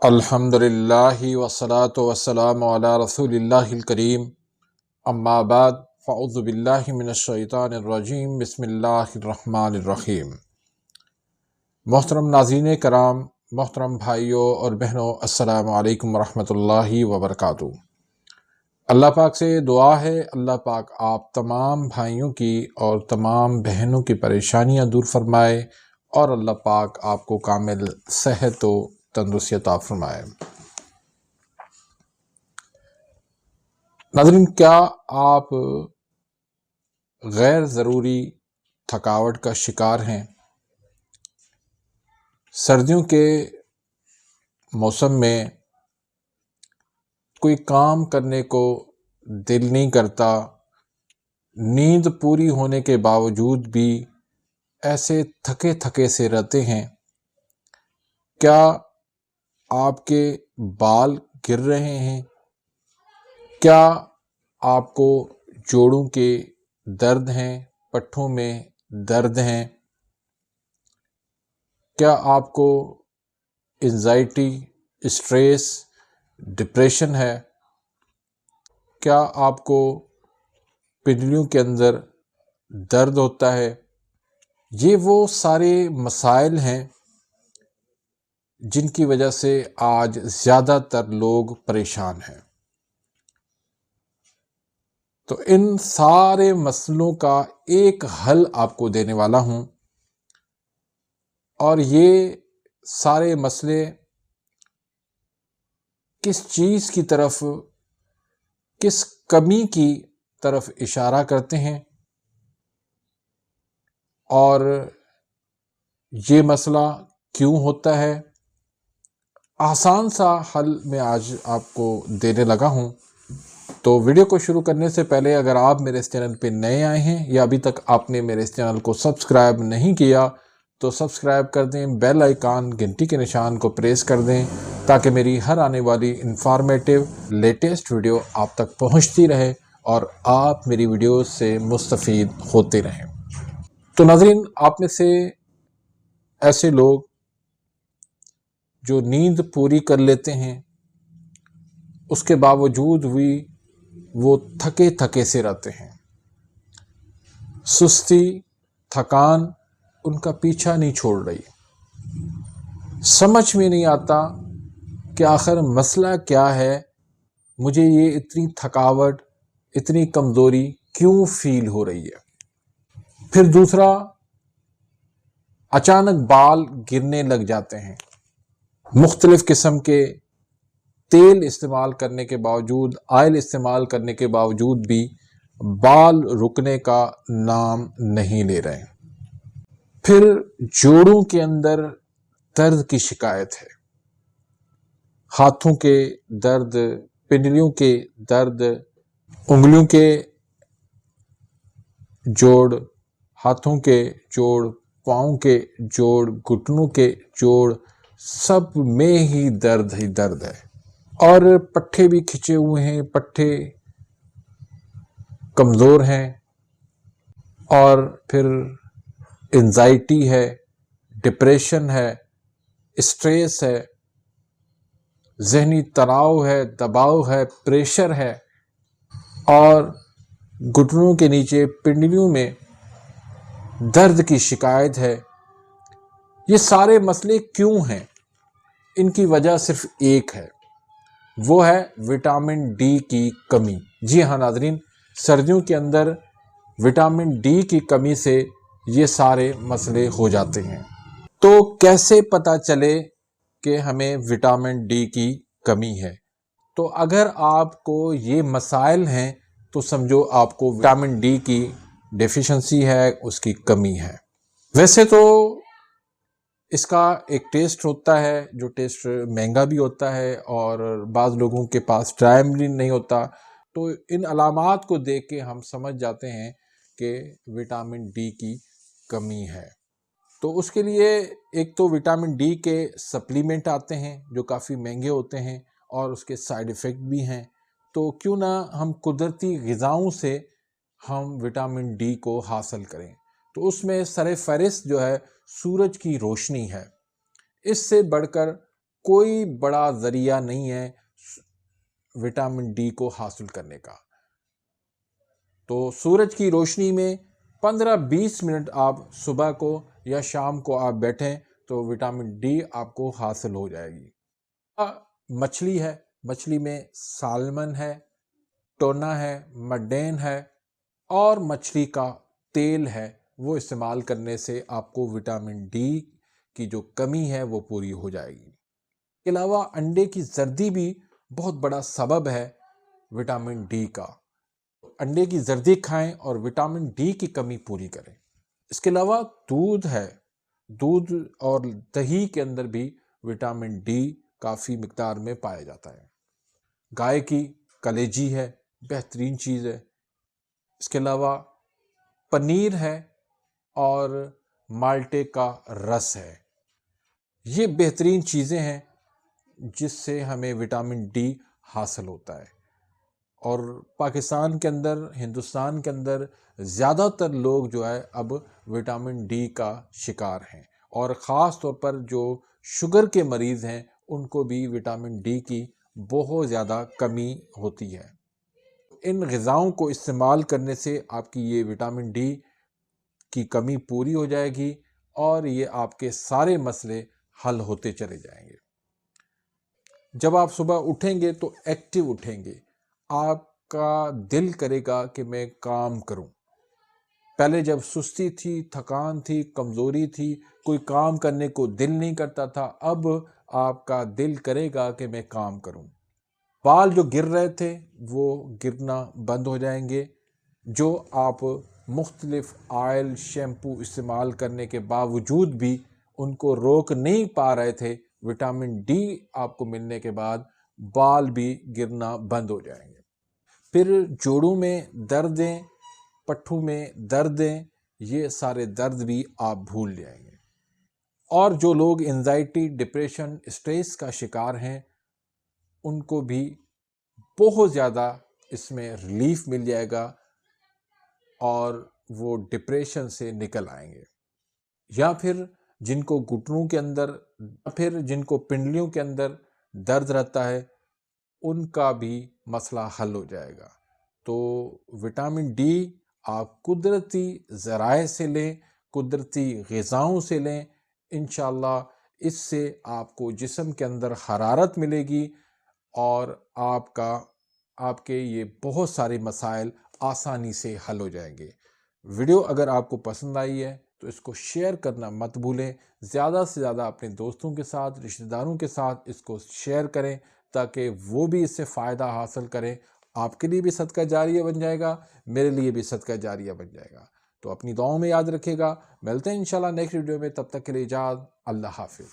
الحمدللہ والصلاة والسلام علی رسول اللہ الکریم، اما بعد فاعوذ باللہ من الشیطان الرجیم، بسم اللہ الرحمن الرحیم۔ محترم ناظرین کرام، محترم بھائیوں اور بہنوں، السلام علیکم ورحمۃ اللہ وبرکاتہ۔ اللہ پاک سے دعا ہے اللہ پاک آپ تمام بھائیوں کی اور تمام بہنوں کی پریشانیاں دور فرمائے اور اللہ پاک آپ کو کامل صحت و تندرستی عطا فرمائے۔ ناظرین، کیا آپ غیر ضروری تھکاوٹ کا شکار ہیں؟ سردیوں کے موسم میں کوئی کام کرنے کو دل نہیں کرتا، نیند پوری ہونے کے باوجود بھی ایسے تھکے تھکے سے رہتے ہیں۔ کیا آپ کے بال گر رہے ہیں؟ کیا آپ کو جوڑوں کے درد ہیں، پٹھوں میں درد ہیں؟ کیا آپ کو انزائٹی، اسٹریس، ڈپریشن ہے؟ کیا آپ کو پنڈلیوں کے اندر درد ہوتا ہے؟ یہ وہ سارے مسائل ہیں جن کی وجہ سے آج زیادہ تر لوگ پریشان ہیں۔ تو ان سارے مسئلوں کا ایک حل آپ کو دینے والا ہوں، اور یہ سارے مسئلے کس چیز کی طرف، کس کمی کی طرف اشارہ کرتے ہیں، اور یہ مسئلہ کیوں ہوتا ہے، آسان سا حل میں آج آپ کو دینے لگا ہوں۔ تو ویڈیو کو شروع کرنے سے پہلے اگر آپ میرے اس چینل پہ نئے آئے ہیں یا ابھی تک آپ نے میرے اس چینل کو سبسکرائب نہیں کیا تو سبسکرائب کر دیں، بیل آئیکن گھنٹی کے نشان کو پریس کر دیں تاکہ میری ہر آنے والی انفارمیٹیو لیٹسٹ ویڈیو آپ تک پہنچتی رہے اور آپ میری ویڈیو سے مستفید ہوتے رہیں۔ تو ناظرین، آپ میں سے ایسے لوگ جو نیند پوری کر لیتے ہیں اس کے باوجود بھی وہ تھکے تھکے سے رہتے ہیں، سستی، تھکان ان کا پیچھا نہیں چھوڑ رہی، سمجھ میں نہیں آتا کہ آخر مسئلہ کیا ہے، مجھے یہ اتنی تھکاوٹ، اتنی کمزوری کیوں فیل ہو رہی ہے۔ پھر دوسرا، اچانک بال گرنے لگ جاتے ہیں، مختلف قسم کے تیل استعمال کرنے کے باوجود، آئل استعمال کرنے کے باوجود بھی بال رکنے کا نام نہیں لے رہے۔ پھر جوڑوں کے اندر درد کی شکایت ہے، ہاتھوں کے درد، پنڈلیوں کے درد، انگلیوں کے جوڑ، ہاتھوں کے جوڑ، پاؤں کے جوڑ، گھٹنوں کے جوڑ، سب میں ہی درد ہے، اور پٹھے بھی کھچے ہوئے ہیں، پٹھے کمزور ہیں، اور پھر انزائٹی ہے، ڈپریشن ہے، اسٹریس ہے، ذہنی تناؤ ہے، دباؤ ہے، پریشر ہے، اور گھٹنوں کے نیچے پنڈلیوں میں درد کی شکایت ہے۔ یہ سارے مسئلے کیوں ہیں؟ ان کی وجہ صرف ایک ہے، وہ ہے وٹامن ڈی کی کمی۔ جی ہاں ناظرین، سردیوں کے اندر وٹامن ڈی کی کمی سے یہ سارے مسئلے ہو جاتے ہیں۔ تو کیسے پتہ چلے کہ ہمیں وٹامن ڈی کی کمی ہے؟ تو اگر آپ کو یہ مسائل ہیں تو سمجھو آپ کو وٹامن ڈی کی ڈیفیشنسی ہے، اس کی کمی ہے۔ ویسے تو اس کا ایک ٹیسٹ ہوتا ہے جو ٹیسٹ مہنگا بھی ہوتا ہے، اور بعض لوگوں کے پاس ٹائم بھی نہیں ہوتا، تو ان علامات کو دیکھ کے ہم سمجھ جاتے ہیں کہ وٹامن ڈی کی کمی ہے۔ تو اس کے لیے ایک تو وٹامن ڈی کے سپلیمنٹ آتے ہیں جو کافی مہنگے ہوتے ہیں اور اس کے سائیڈ ایفیکٹ بھی ہیں، تو کیوں نہ ہم قدرتی غذاؤں سے ہم وٹامن ڈی کو حاصل کریں۔ تو اس میں سر فہرست جو ہے سورج کی روشنی ہے، اس سے بڑھ کر کوئی بڑا ذریعہ نہیں ہے وٹامن ڈی کو حاصل کرنے کا۔ تو سورج کی روشنی میں 15-20 منٹ آپ صبح کو یا شام کو آپ بیٹھیں تو وٹامن ڈی آپ کو حاصل ہو جائے گی۔ مچھلی ہے، مچھلی میں سالمن ہے، ٹونا ہے، مڈین ہے اور مچھلی کا تیل ہے، وہ استعمال کرنے سے آپ کو وٹامن ڈی کی جو کمی ہے وہ پوری ہو جائے گی۔ اس کے علاوہ انڈے کی زردی بھی بہت بڑا سبب ہے وٹامن ڈی کا۔ انڈے کی زردی کھائیں اور وٹامن ڈی کی کمی پوری کریں۔ اس کے علاوہ دودھ ہے، دودھ اور دہی کے اندر بھی وٹامن ڈی کافی مقدار میں پایا جاتا ہے۔ گائے کی کلیجی ہے، بہترین چیز ہے۔ اس کے علاوہ پنیر ہے اور مالٹے کا رس ہے۔ یہ بہترین چیزیں ہیں جس سے ہمیں وٹامن ڈی حاصل ہوتا ہے، اور پاکستان کے اندر، ہندوستان کے اندر زیادہ تر لوگ جو ہے اب وٹامن ڈی کا شکار ہیں، اور خاص طور پر جو شوگر کے مریض ہیں ان کو بھی وٹامن ڈی کی بہت زیادہ کمی ہوتی ہے۔ ان غذاؤں کو استعمال کرنے سے آپ کی یہ وٹامن ڈی کی کمی پوری ہو جائے گی اور یہ آپ کے سارے مسئلے حل ہوتے چلے جائیں گے۔ جب آپ صبح اٹھیں گے تو ایکٹیو اٹھیں گے، آپ کا دل کرے گا کہ میں کام کروں۔ پہلے جب سستی تھی، تھکان تھی، کمزوری تھی، کوئی کام کرنے کو دل نہیں کرتا تھا، اب آپ کا دل کرے گا کہ میں کام کروں۔ بال جو گر رہے تھے وہ گرنا بند ہو جائیں گے۔ جو آپ مختلف آئل، شیمپو استعمال کرنے کے باوجود بھی ان کو روک نہیں پا رہے تھے، وٹامن ڈی آپ کو ملنے کے بعد بال بھی گرنا بند ہو جائیں گے۔ پھر جوڑوں میں دردیں، پٹھوں میں دردیں، یہ سارے درد بھی آپ بھول جائیں گے۔ اور جو لوگ انزائٹی، ڈپریشن، اسٹریس کا شکار ہیں ان کو بھی بہت زیادہ اس میں ریلیف مل جائے گا اور وہ ڈپریشن سے نکل آئیں گے۔ یا پھر جن کو گھٹنوں کے اندر، یا پھر جن کو پنڈلیوں کے اندر درد رہتا ہے ان کا بھی مسئلہ حل ہو جائے گا۔ تو وٹامن ڈی آپ قدرتی ذرائع سے لیں، قدرتی غذاؤں سے لیں، انشاءاللہ اس سے آپ کو جسم کے اندر حرارت ملے گی اور آپ کے یہ بہت سارے مسائل آسانی سے حل ہو جائیں گے۔ ویڈیو اگر آپ کو پسند آئی ہے تو اس کو شیئر کرنا مت بھولیں۔ زیادہ سے زیادہ اپنے دوستوں کے ساتھ، رشتہ داروں کے ساتھ اس کو شیئر کریں تاکہ وہ بھی اس سے فائدہ حاصل کریں۔ آپ کے لیے بھی صدقہ جاریہ بن جائے گا، میرے لیے بھی صدقہ جاریہ بن جائے گا۔ تو اپنی دعاؤں میں یاد رکھے گا۔ ملتے ہیں انشاءاللہ نیکسٹ ویڈیو میں، تب تک کے لیے اجازت، اللہ حافظ۔